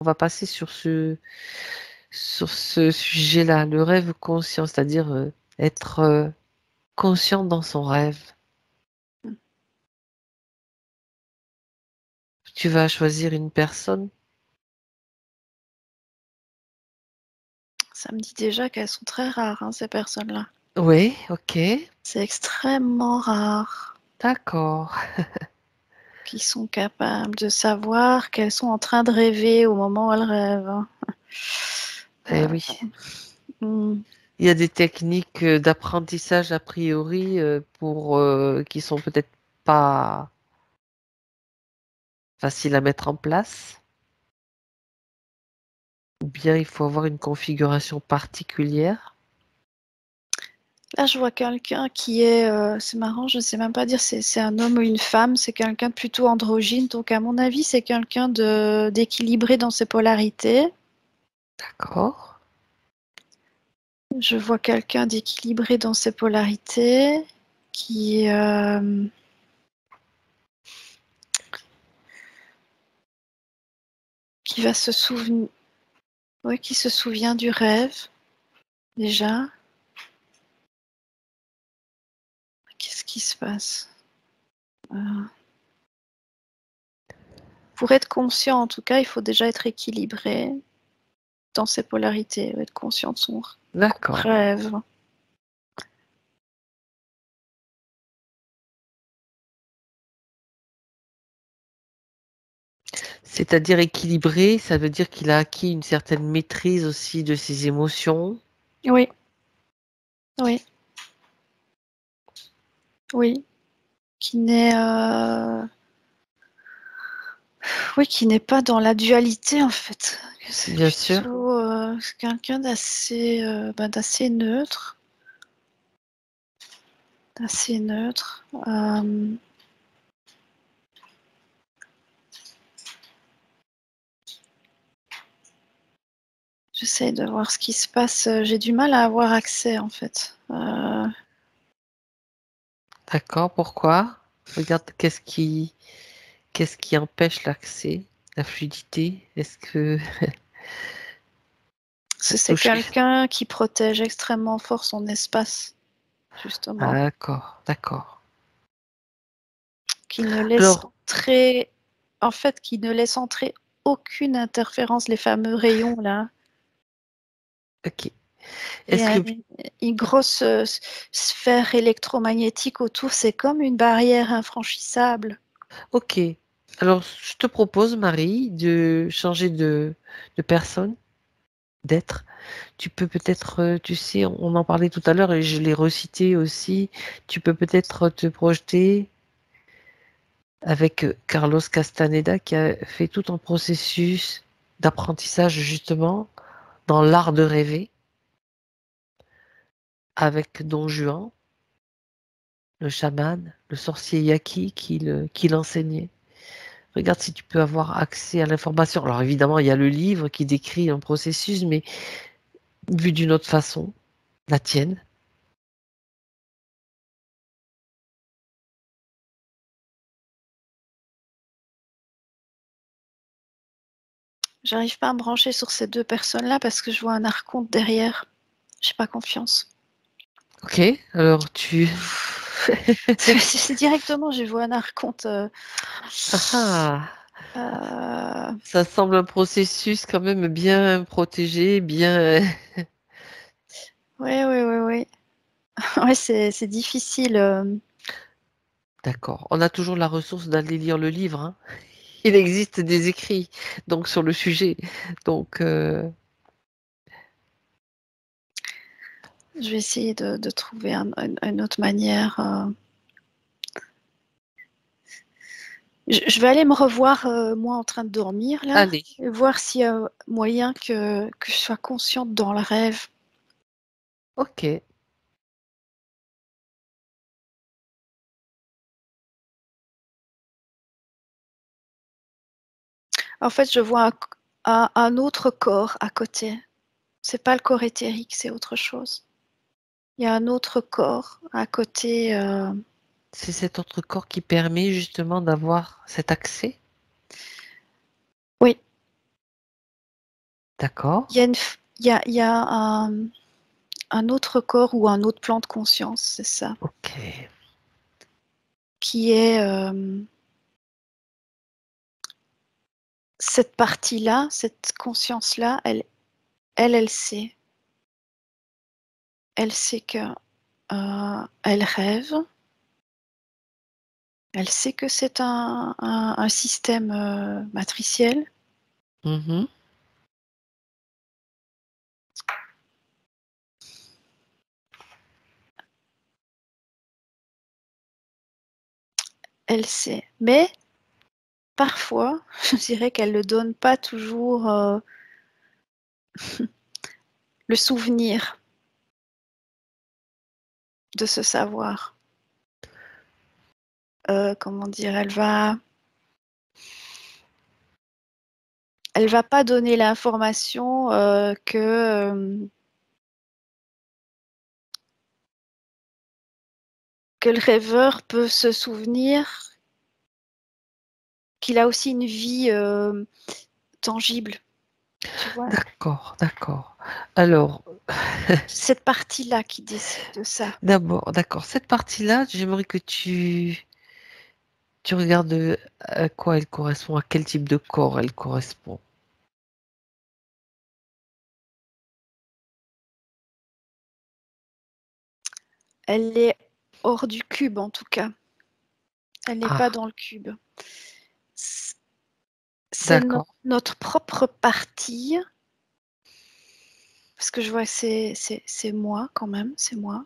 On va passer sur ce sujet-là, le rêve conscient, c'est-à-dire être conscient dans son rêve. Tu vas choisir une personne? Ça me dit déjà qu'elles sont très rares, hein, ces personnes-là. Oui, ok, C'est extrêmement rare d'accord. qui sont capables de savoir qu'elles sont en train de rêver au moment où elles rêvent, hein. Eh oui. Hmm. Il y a des techniques d'apprentissage a priori pour qui sont peut-être pas faciles à mettre en place, ou bien il faut avoir une configuration particulière. Là, je vois quelqu'un qui est, c'est marrant, je ne sais même pas dire c'est un homme ou une femme, c'est quelqu'un de plutôt androgyne. Donc, à mon avis, c'est quelqu'un d'équilibré dans ses polarités. D'accord. Je vois quelqu'un d'équilibré dans ses polarités qui, qui va se souvenir, ouais, qui se souvient du rêve déjà. Qu'est-ce qui se passe? Pour être conscient, en tout cas, il faut déjà être équilibré dans ses polarités, être conscient de son D'accord. rêve. C'est-à-dire équilibré, ça veut dire qu'il a acquis une certaine maîtrise aussi de ses émotions. Oui, oui, oui. Qui n'est oui, qui n'est pas dans la dualité en fait. C'est Bien sûr. plutôt quelqu'un d'assez neutre, d'assez neutre. J'essaye de voir ce qui se passe. J'ai du mal à avoir accès en fait. D'accord. Pourquoi? Regarde, qu'est-ce qui empêche l'accès, la fluidité? Est-ce que C'est toucher? quelqu'un qui protège extrêmement fort son espace, justement, D'accord, d'accord. qui ne laisse Alors, entrer, en fait, qui ne laisse entrer aucune interférence, les fameux rayons là. ok. Il y Est-ce a que, une grosse sphère électromagnétique autour, c'est comme une barrière infranchissable. ok. Alors, je te propose, Marie, de changer de personne, d'être. Tu peux peut-être, tu sais, on en parlait tout à l'heure et je l'ai recité aussi. Tu peux peut-être te projeter avec Carlos Castaneda qui a fait tout un processus d'apprentissage justement dans l'art de rêver avec Don Juan, le chaman, le sorcier yaqui qui l'enseignait. Regarde si tu peux avoir accès à l'information. Alors évidemment, il y a le livre qui décrit un processus, mais vu d'une autre façon, la tienne. J'arrive pas à me brancher sur ces deux personnes-là parce que je vois un archonte derrière. J'ai pas confiance. Ok, alors tu... C'est directement, j'ai vu un archonte. Ah, ah. Euh, Ça semble un processus quand même bien protégé, bien... Ouais, ouais, ouais, ouais. Ouais, c'est difficile. D'accord. On a toujours la ressource d'aller lire le livre, hein. Il existe des écrits donc sur le sujet. Donc, Je vais essayer de trouver une autre manière. Je vais aller me revoir, moi, en train de dormir, là, allez. et voir s'il y a moyen que je sois consciente dans le rêve. Ok. En fait, je vois un autre corps à côté. C'est pas le corps éthérique, c'est autre chose. Il y a un autre corps à côté. C'est cet autre corps qui permet justement d'avoir cet accès. Oui, D'accord. Il y a, il y a un autre corps ou un autre plan de conscience, c'est ça, Ok. qui est cette partie-là, cette conscience-là, elle sait. Elle sait que elle rêve. Elle sait que c'est un système matriciel. Mhm. Elle sait. Mais parfois, je dirais qu'elle ne donne pas toujours le souvenir de ce savoir. Comment dire, elle va pas donner l'information que le rêveur peut se souvenir qu'il a aussi une vie tangible. Tu vois, D'accord, d'accord. Alors, cette partie-là qui décide de ça. d'abord, d'accord. Cette partie-là, j'aimerais que tu regardes à quoi elle correspond, à quel type de corps elle correspond. Elle est hors du cube en tout cas. Elle n'est pas Ah, dans le cube. C'est d'accord, notre propre partie, parce que je vois que c'est moi quand même, c'est moi.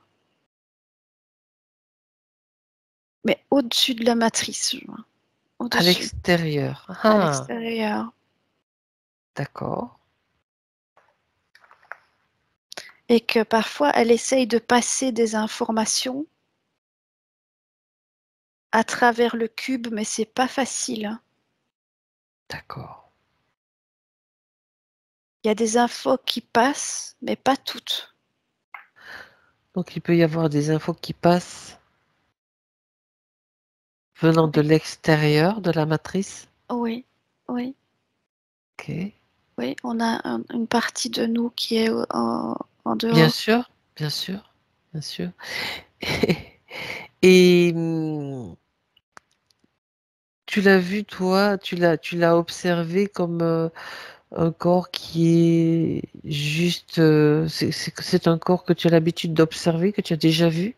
Mais au-dessus de la matrice, je vois. à Au-dessus, l'extérieur. à Ah, l'extérieur. d'accord, Et que parfois, elle essaye de passer des informations à travers le cube, mais c'est pas facile. d'accord. Il y a des infos qui passent, mais pas toutes. Donc, il peut y avoir des infos qui passent venant de Oui, l'extérieur de la matrice. oui, oui. Ok. Oui, on a une partie de nous qui est en Bien dehors. sûr, bien sûr, bien sûr. Et tu l'as vu, toi, tu l'as observé comme un corps qui est juste. C'est un corps que tu as l'habitude d'observer, que tu as déjà vu.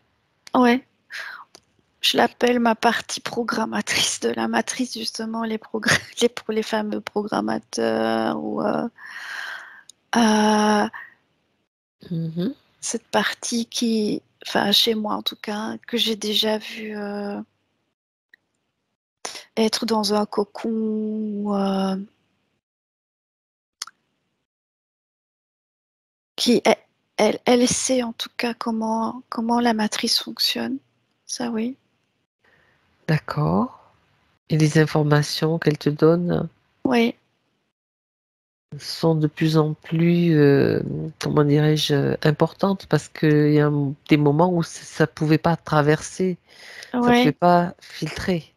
Ouais, je l'appelle ma partie programmatrice de la matrice, justement, les fameux programmateurs ou euh, Mhm. cette partie qui, enfin, chez moi en tout cas, que j'ai déjà vu être dans un cocon, qui, elle sait en tout cas comment la matrice fonctionne. Ça, oui. D'accord. Et les informations qu'elle te donne Oui, sont de plus en plus, comment dirais-je, importantes parce qu'il y a des moments où ça pouvait pas traverser, ça pouvait oui. pas filtrer.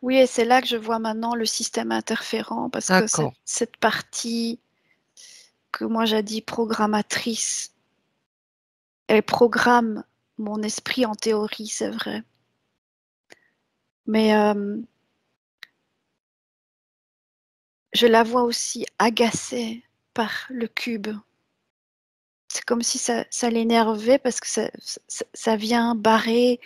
Oui, et c'est là que je vois maintenant le système interférent parce que D'accord. cette partie que moi j'ai dit programmatrice, elle programme mon esprit en théorie, c'est vrai. Mais je la vois aussi agacée par le cube. C'est comme si ça l'énervait parce que ça vient barrer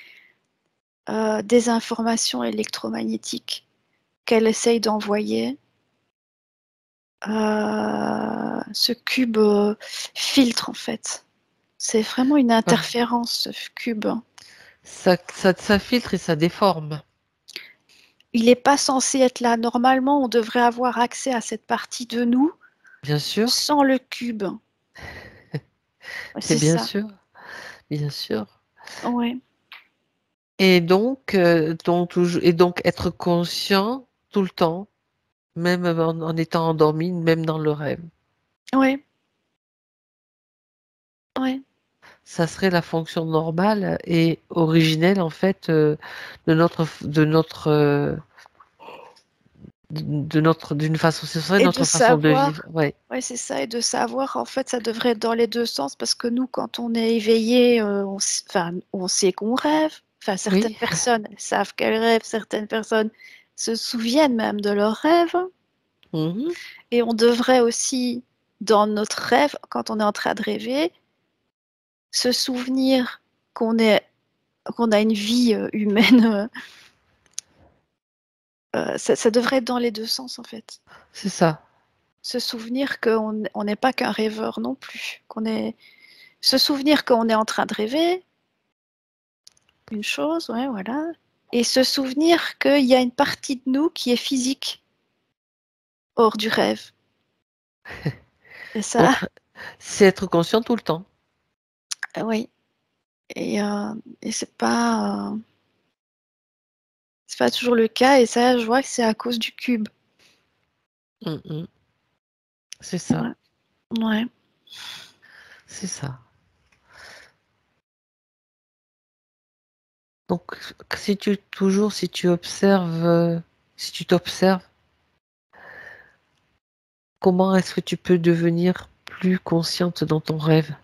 des informations électromagnétiques qu'elle essaye d'envoyer. Ce cube filtre en fait. C'est vraiment une Ah, interférence, ce cube. ça filtre et ça déforme. Il n'est pas censé être là. Normalement, on devrait avoir accès à cette partie de nous Bien sûr, sans le cube. et C'est ça. bien sûr. Ouais. Et donc être conscient tout le temps, même en étant endormi, même dans le rêve. Ouais. Ouais. Ça serait la fonction normale et originelle en fait de d'une façon, ce serait Et de notre façon de savoir, vivre. Ouais. ouais, c'est ça, et de savoir, en fait, ça devrait être dans les deux sens, parce que nous, quand on est éveillé, enfin, on sait qu'on rêve. Enfin, certaines Oui. personnes elles savent qu'elles rêvent, certaines personnes se souviennent même de leurs rêves. Mhm. Et on devrait aussi, dans notre rêve, quand on est en train de rêver, se souvenir qu'on a une vie humaine. Ça devrait être dans les deux sens, en fait. C'est ça. Se souvenir qu'on n'est pas qu'un rêveur non plus. Se souvenir qu'on est en train de rêver, une chose, ouais, voilà. Et se souvenir qu'il y a une partie de nous qui est physique, hors du rêve. Et ça, Donc, c'est être conscient tout le temps. oui. Et c'est pas toujours le cas. Et ça, je vois que c'est à cause du cube. Mhm. C'est ça. Ouais. Ouais. C'est ça. Donc, si tu observes, si tu t'observes, comment est-ce que tu peux devenir plus consciente dans ton rêve?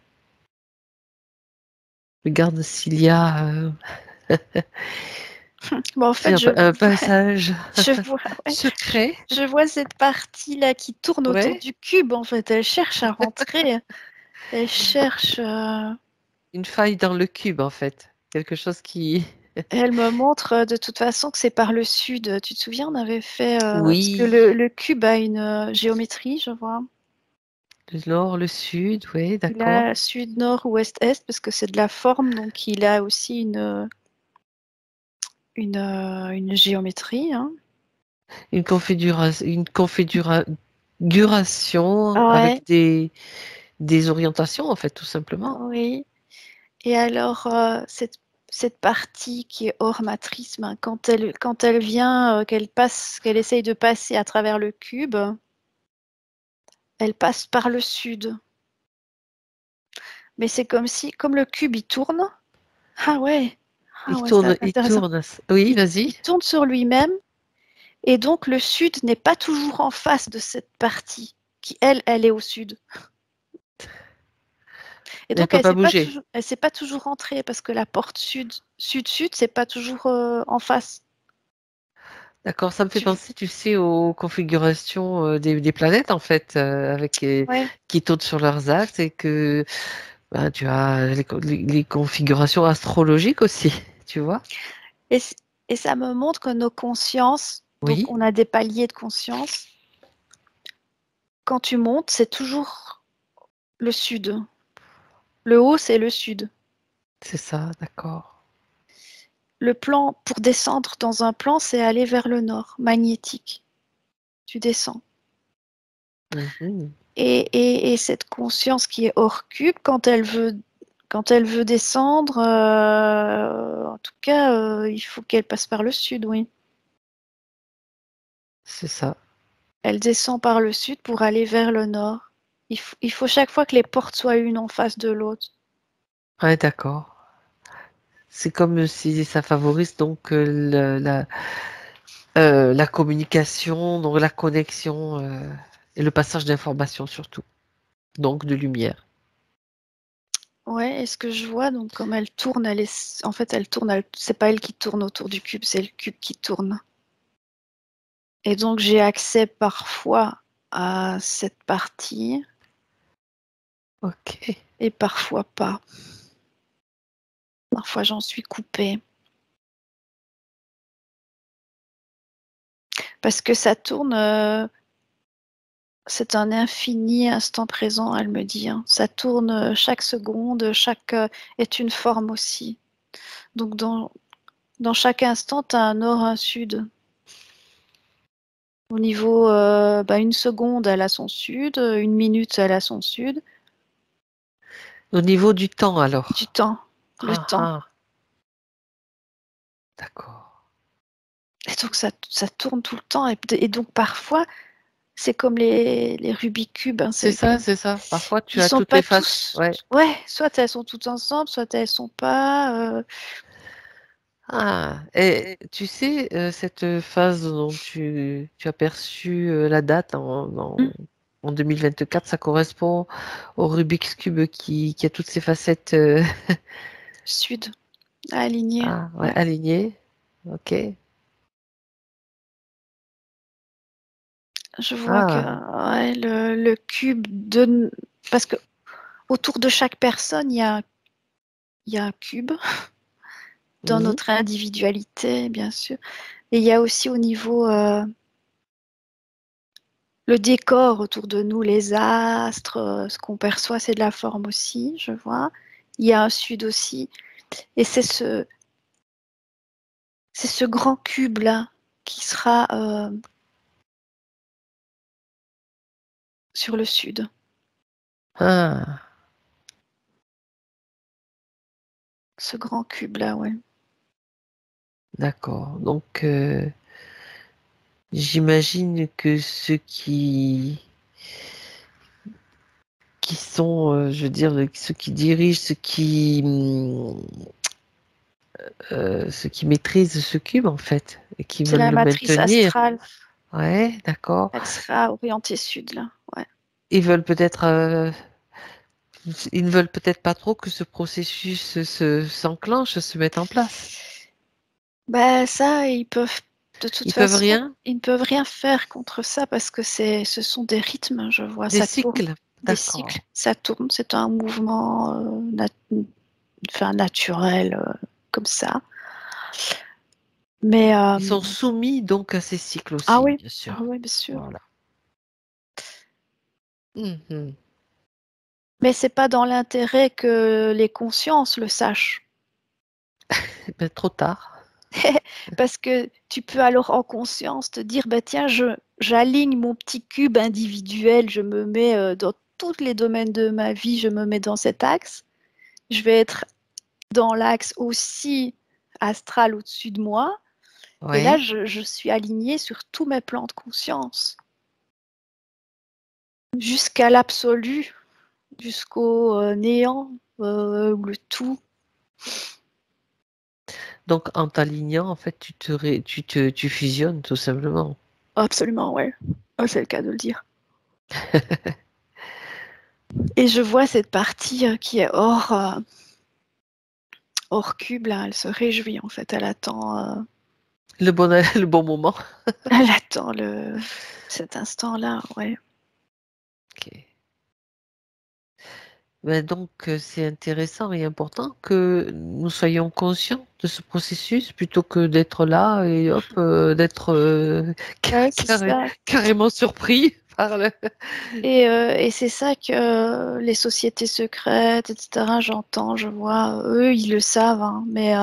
Regarde s'il y a Bon, en fait, un passage je vois, ouais, secret. je vois cette partie-là qui tourne autour Ouais. du cube. En fait, elle cherche à rentrer. Elle cherche. Une faille dans le cube, en fait. Quelque chose qui... Elle me montre de toute façon que c'est par le sud. Tu te souviens, on avait fait. Parce que Oui. le cube a une géométrie, je vois. Le nord, le sud, oui, Il d'accord. a sud, nord, ouest, est, parce que c'est de la forme, donc il a aussi une géométrie. Hein. Une configuration Ouais, avec des orientations, en fait, tout simplement. oui. Et alors, cette partie qui est hors matrice, ben, quand elle vient, qu'elle essaye de passer à travers le cube, elle passe par le sud. Mais c'est comme le cube, il tourne. Ah ouais, c'est Il intéressant. tourne. Oui, Il vas-y. tourne sur lui-même, et donc le sud n'est pas toujours en face de cette partie qui, elle est au sud. Et Elle donc, peut pas bouger. elle sait pas toujours rentrer parce que la porte sud-sud, c'est pas toujours en face. D'accord, ça me fait Tu... penser, tu sais, aux configurations des planètes, en fait, Ouais. qui tournent sur leurs axes et que ben, tu as les configurations astrologiques aussi, tu vois? Et, c- et ça me montre que nos consciences, donc Oui, on a des paliers de conscience. Quand tu montes, c'est toujours le sud. Le haut, c'est le sud. c'est ça, d'accord. Le plan pour descendre dans un plan, c'est aller vers le nord, magnétique. Tu descends. Mhm. Et cette conscience qui est hors cube, quand elle veut descendre, en tout cas, il faut qu'elle passe par le sud, oui. C'est ça. Elle descend par le sud pour aller vers le nord. Il faut chaque fois que les portes soient une en face de l'autre. Ouais, d'accord. C'est comme si ça favorise donc la communication, donc la connexion et le passage d'informations surtout, donc de lumière. Ouais, et ce que je vois, donc comme elle tourne, en fait, elle tourne, c'est pas elle qui tourne autour du cube, c'est le cube qui tourne. Et donc j'ai accès parfois à cette partie Ok. et parfois pas. Parfois j'en suis coupée. Parce que ça tourne, c'est un infini instant présent, elle me dit. Hein. Ça tourne chaque seconde, chaque est une forme aussi. Donc dans chaque instant, tu as un nord, un sud. Au niveau, une seconde, elle a son sud, une minute, elle a son sud. Au niveau du temps Du alors. temps, le Ah temps. ah, d'accord. Et donc ça tourne tout le temps. Et donc parfois, c'est comme les Rubik's Cube. Hein, C'est ça, c'est ça. Parfois tu ils as sont toutes pas les faces. tous. Ouais. Ouais, soit elles sont toutes ensemble, soit elles sont pas. Ah, et tu sais, cette phase dont tu as perçu la date Hmm. en 2024, ça correspond au Rubik's Cube qui a toutes ses facettes Sud, aligné. ah, ouais, Ouais. alignées. Ok. Je vois que Ah, ouais, le cube parce que autour de chaque personne, il y a un cube dans mhm. notre individualité, bien sûr. Et il y a aussi au niveau le décor autour de nous, les astres, ce qu'on perçoit, c'est de la forme aussi, je vois. Il y a un sud aussi. Et c'est ce grand cube-là qui sera sur le sud. Ah, Ce grand cube-là, ouais. d'accord. Donc, j'imagine que ceux qui sont, je veux dire, ceux qui dirigent, ceux qui maîtrisent ce cube, en fait, et qui C'est veulent la le matrice maintenir. astrale. Ouais, d'accord. Elle sera orientée sud, là. Ouais. Ils veulent peut-être, ils ne veulent peut-être pas trop que ce processus s'enclenche, se mette en place. Bah, ça, ils peuvent, de toute Ils peuvent façon, rien? ils ne peuvent rien faire contre ça parce que ce sont des rythmes, je vois, Des ça tourne, cycles? des cycles, D'accord. ça tourne, c'est un mouvement enfin, naturel, comme ça. Mais, Ils sont soumis donc à ces cycles ah aussi, oui, bien ah sûr. oui, bien sûr. Voilà. Mhm. Mais c'est pas dans l'intérêt que les consciences le sachent. Eh ben, trop tard. Parce que tu peux alors en conscience te dire, bah tiens, j'aligne mon petit cube individuel, je me mets dans tous les domaines de ma vie, je me mets dans cet axe. Je vais être dans l'axe aussi astral au-dessus de moi. Et là, Oui. je suis alignée sur tous mes plans de conscience, jusqu'à l'absolu, jusqu'au néant, ou le tout. Donc, en t'alignant, en fait, tu fusionnes tout simplement. Absolument, ouais. Oh, c'est le cas de le dire. Et je vois cette partie qui est hors cube, là, elle se réjouit en fait. Le bon moment. Elle attend cet instant-là, ouais. Ok. Ben donc, c'est intéressant et important que nous soyons conscients de ce processus plutôt que d'être là et hop, d'être Ouais, c'est ça. carrément surpris par le... Et c'est ça que les sociétés secrètes, etc., j'entends, je vois, eux, ils le savent, hein, mais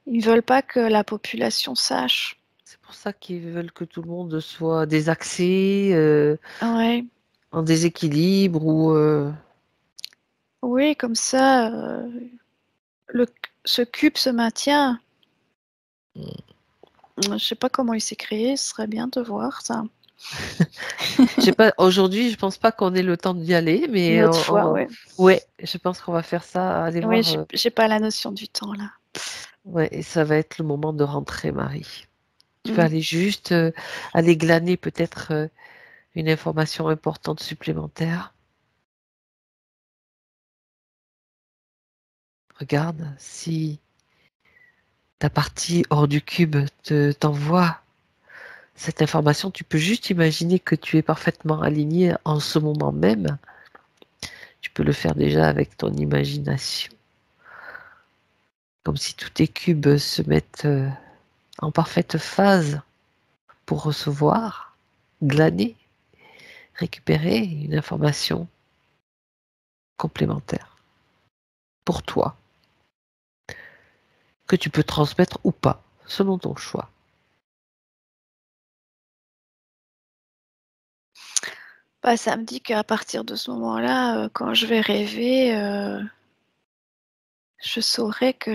ils veulent pas que la population sache. C'est pour ça qu'ils veulent que tout le monde soit désaxé, Ouais, en déséquilibre ou... oui, comme ça, le, ce cube se maintient. Je sais pas comment il s'est créé, ce serait bien de voir ça. Je sais pas, aujourd'hui, je pense pas qu'on ait le temps d'y aller, Une mais autre fois, ouais. ouais, je pense qu'on va faire ça, aller Oui, voir. j'ai pas la notion du temps là. Ouais, et ça va être le moment de rentrer, Marie. Tu vas Mm. aller juste aller glaner peut-être une information importante supplémentaire. Regarde, si ta partie hors du cube t'envoie cette information, tu peux juste imaginer que tu es parfaitement aligné en ce moment même. Tu peux le faire déjà avec ton imagination, comme si tous tes cubes se mettent en parfaite phase pour recevoir, glaner, récupérer une information complémentaire pour toi, que tu peux transmettre ou pas, selon ton choix. Bah, ça me dit qu'à partir de ce moment-là, quand je vais rêver, je saurai que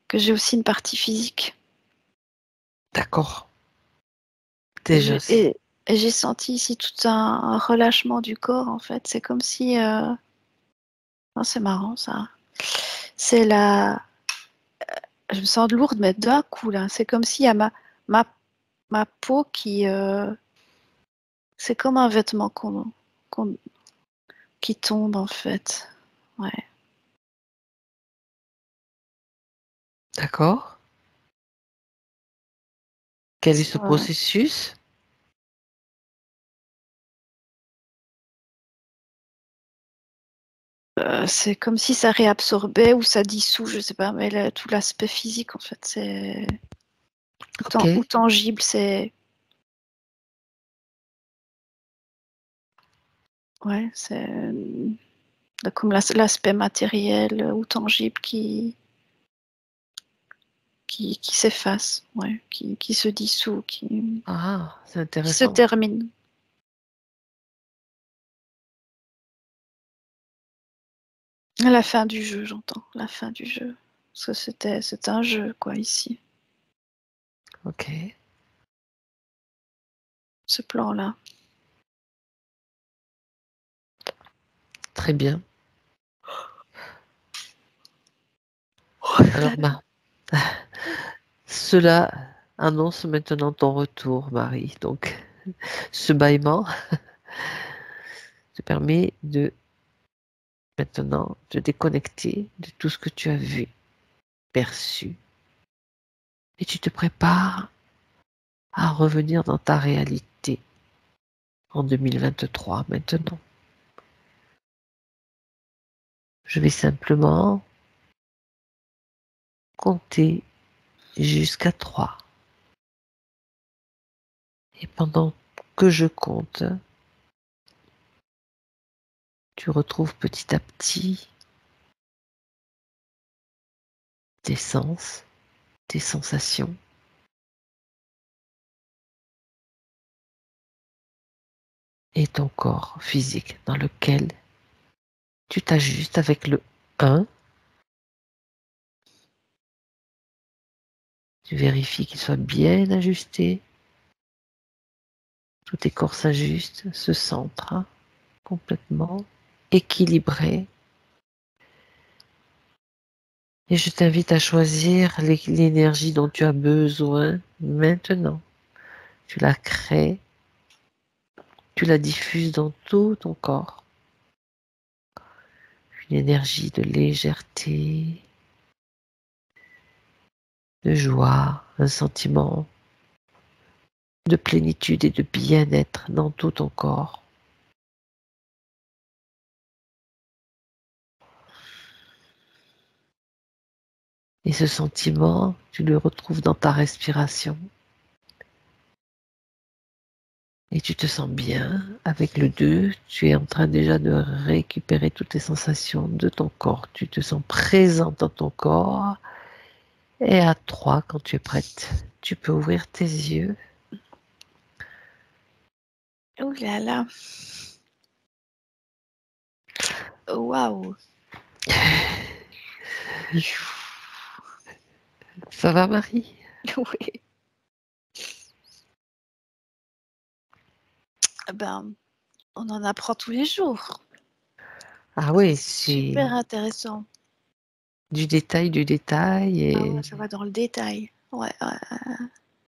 que j'ai aussi une partie physique. D'accord. Et Déjà, j'ai senti ici tout un relâchement du corps en fait. C'est comme si, oh, c'est marrant ça. C'est la Je me sens lourde, mais d'un coup, là. C'est comme s'il y a ma, ma peau qui... c'est comme un vêtement qui tombe, en fait. Ouais. D'accord. Quel est ce Ça, processus? c'est comme si ça réabsorbait ou ça dissout, je sais pas, mais tout l'aspect physique, en fait, c'est... Ok. Ou tangible, c'est... Ouais, c'est comme l'aspect matériel ou tangible qui s'efface, ouais, qui se dissout, Ah, c'est qui se intéressant. termine. La fin du jeu, j'entends. La fin du jeu. Parce que c'était un jeu, quoi, ici. Ok. Ce plan-là. Très bien. Oh là Alors, là. cela annonce maintenant ton retour, Marie. Donc, ce bâillement te permet de maintenant te déconnecter de tout ce que tu as vu, perçu. Et tu te prépares à revenir dans ta réalité en 2023 maintenant. Je vais simplement compter jusqu'à 3. Et pendant que je compte, tu retrouves petit à petit tes sens, tes sensations et ton corps physique dans lequel tu t'ajustes avec le 1. Tu vérifies qu'il soit bien ajusté. Tous tes corps s'ajustent, se centrent complètement, équilibré. Et je t'invite à choisir l'énergie dont tu as besoin maintenant. Tu la crées, tu la diffuses dans tout ton corps. Une énergie de légèreté, de joie, un sentiment de plénitude et de bien-être dans tout ton corps. Et ce sentiment, tu le retrouves dans ta respiration. Et tu te sens bien. Avec le 2, tu es en train déjà de récupérer toutes les sensations de ton corps. Tu te sens présent dans ton corps. Et à 3, quand tu es prête, tu peux ouvrir tes yeux. Ouh là là. Waouh. Ça va, Marie? Oui. Ben, on en apprend tous les jours. Ah oui, c'est Super intéressant. du détail Ah ouais, et ça va dans le détail. Ouais, ouais.